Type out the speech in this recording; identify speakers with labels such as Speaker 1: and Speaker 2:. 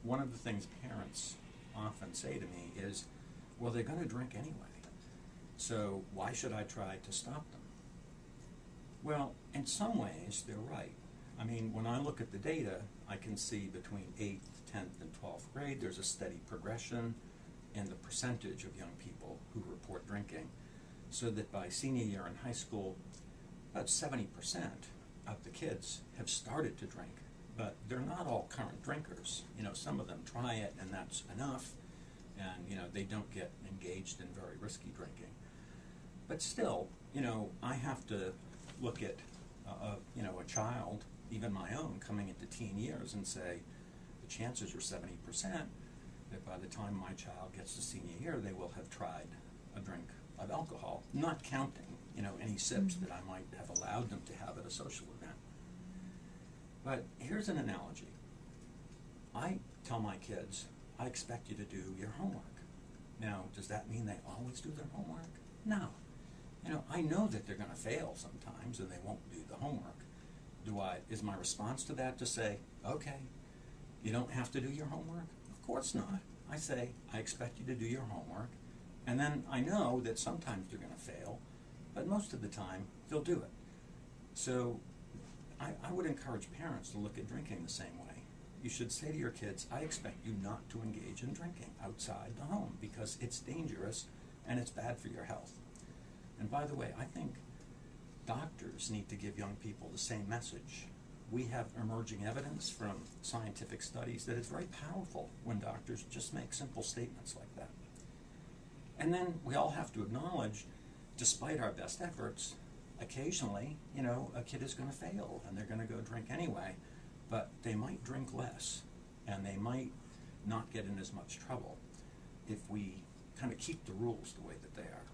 Speaker 1: one of the things parents often say to me is, well, they're going to drink anyway, so why should I try to stop them? Well, in some ways, they're right. I mean, when I look at the data, I can see between 8th, 10th, and 12th grade, there's a steady progression in the percentage of young people who report drinking, so that by senior year in high school, about 70% of the kids have started to drink, but they're not all current drinkers. You know, some of them try it and that's enough, and, you know, they don't get engaged in very risky drinking. But still, you know, I have to look at, you know, a child, even my own, coming into teen years and say, the chances are 70% that by the time my child gets to senior year, they will have tried a drink of alcohol, not counting, you know, any sips that I might have allowed them to have at a social event. But here's an analogy. I tell my kids, I expect you to do your homework. Now, does that mean they always do their homework? No. You know, I know that they're going to fail sometimes and they won't do the homework. Is my response to that to say, okay, you don't have to do your homework? Of course not. I say, I expect you to do your homework, and then I know that sometimes they're going to fail, but most of the time they'll do it. So I would encourage parents to look at drinking the same way. You should say to your kids, I expect you not to engage in drinking outside the home because it's dangerous and it's bad for your health. And by the way, I think doctors need to give young people the same message. We have emerging evidence from scientific studies that it's very powerful when doctors just make simple statements like that. And then we all have to acknowledge, despite our best efforts, occasionally, you know, a kid is going to fail and they're going to go drink anyway, but they might drink less and they might not get in as much trouble if we kind of keep the rules the way that they are.